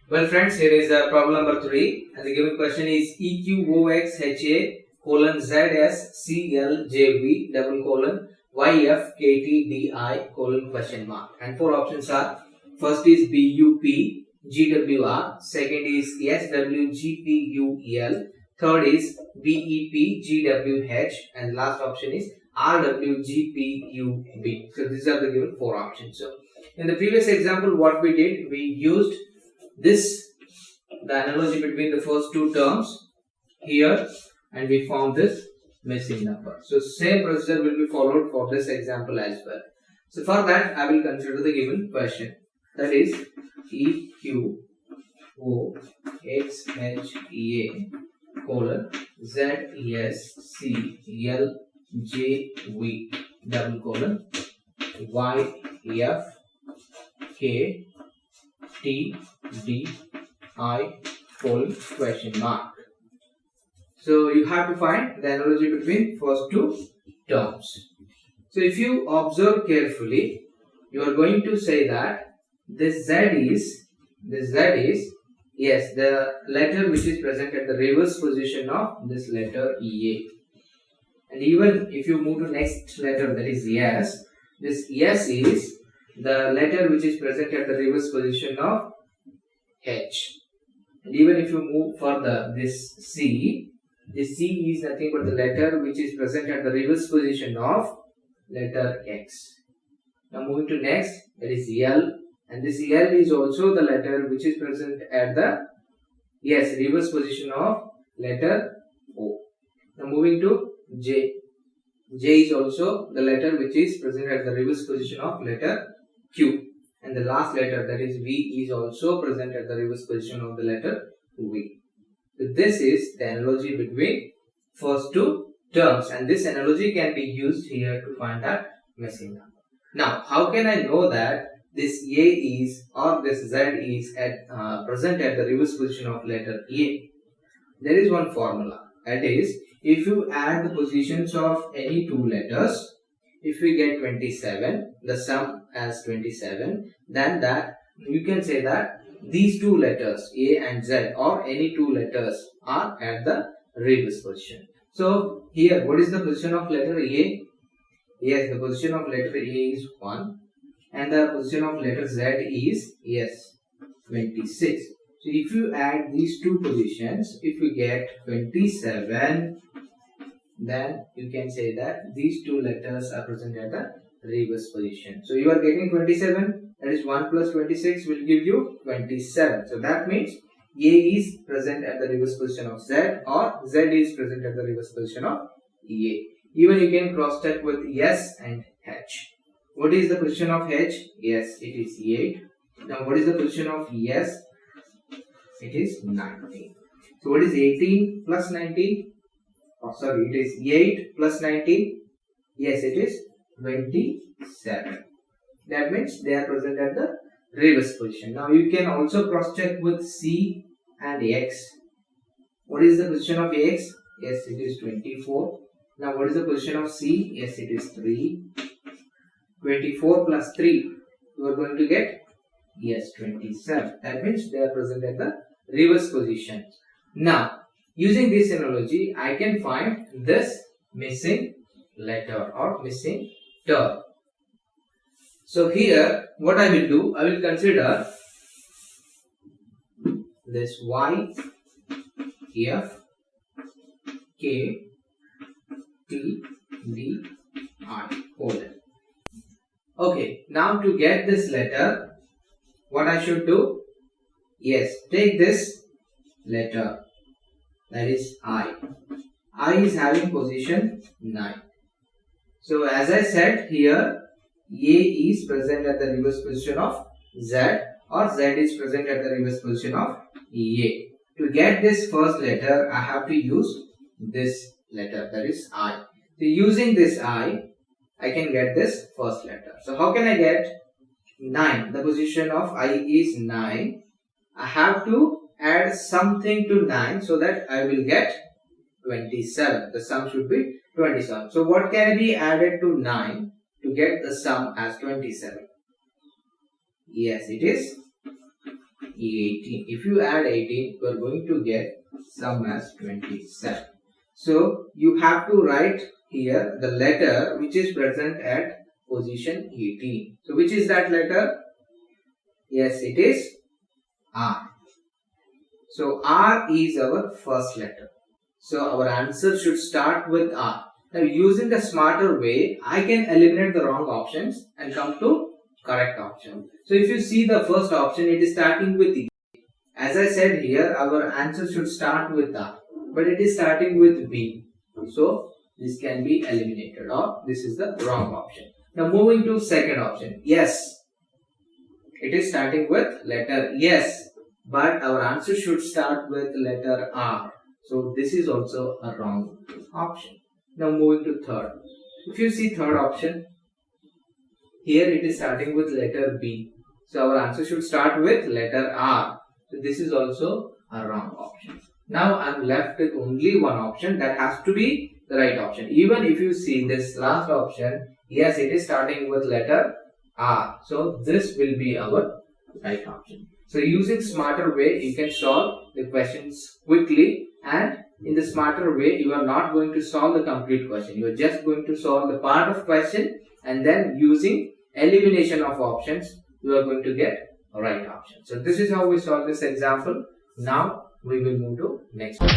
Well friends, here is problem number 3 and the given question is EQOXHA colon ZSCLJV double colon YFKTDI colon question mark, and 4 options are: first is BUP GWR, second is SWGPUEL, third is BEP GWH, and last option is RWGPUB. So these are the given 4 options. So in the previous example, what we did, we used the analogy between the first two terms here, and we found this missing number. So same procedure will be followed for this example as well. So for that, I will consider the given question, that is EQOXHA colon ZSCLJV double colon YFKTDI colon question mark. So you have to find the analogy between first two terms. So if you observe carefully, you are going to say that this Z is yes, the letter which is present at the reverse position of this letter EA. And even if you move to next letter, that is S, this S is the letter which is present at the reverse position of H. And even if you move further, this C is nothing but the letter which is present at the reverse position of letter X. Now moving to next, that is L, and this L is also the letter which is present at the reverse position of letter O. Now moving to J. J is also the letter which is present at the reverse position of letter Q. And the last letter, that is V, is also present at the reverse position of the letter V. So this is the analogy between first two terms, and this analogy can be used here to find that missing number. Now, how can I know that this A is or this Z is present at the reverse position of letter A? There is one formula, that is, if you add the positions of any two letters, if we get 27, the sum as 27, then that you can say that these two letters A and Z, or any two letters, are at the reverse position. So here, what is the position of letter A? Yes, the position of letter A is 1, and the position of letter Z is 26. So if you add these two positions, if you get 27, then you can say that these two letters are present at the reverse position. So you are getting 27, that is 1 plus 26 will give you 27. So that means A is present at the reverse position of Z, or Z is present at the reverse position of A. Even you can cross check with S and H. What is the position of H? Yes, it is 8. Now what is the position of S? It is 19. So what is 18 plus 19? Oh, sorry, it is 8 plus 19. Yes, it is 27. That means they are present at the reverse position. Now you can also cross check with C and X. What is the position of X? Yes, it is 24. Now what is the position of C? Yes, it is 3. 24 plus 3, you are going to get 27. That means they are present at the reverse position. Now using this analogy, I can find this missing letter or missing term. So here, what I will do, I will consider this Y, F, K, T, D, I colon. Okay, now to get this letter, what I should do? Yes, take this letter, that is I. I is having position 9. So as I said here, A is present at the reverse position of Z, or Z is present at the reverse position of A. To get this first letter, I have to use this letter, that is I. So using this I can get this first letter. So how can I get 9? The position of I is 9. I have to add something to 9 so that I will get 27. The sum should be 27. So what can be added to 9 to get the sum as 27? Yes, it is 18. If you add 18, you are going to get sum as 27. So you have to write here the letter which is present at position 18. So which is that letter? Yes, it is R. So R is our first letter. So our answer should start with R. Now using the smarter way, I can eliminate the wrong options and come to correct option. So if you see the first option, it is starting with E. As I said here, our answer should start with R, but it is starting with B. So this can be eliminated, or this is the wrong option. Now moving to second option. Yes, it is starting with letter S, but our answer should start with letter R. So this is also a wrong option. Now moving to third. If you see third option, here it is starting with letter B. So our answer should start with letter R. So this is also a wrong option. Now I am left with only one option, that has to be the right option. Even if you see this last option, yes, it is starting with letter R. So this will be our right option. So using smarter way, you can solve the questions quickly, and in the smarter way, you are not going to solve the complete question. You are just going to solve the part of question, and then using elimination of options, you are going to get a right option. So this is how we solve this example. Now we will move to next one.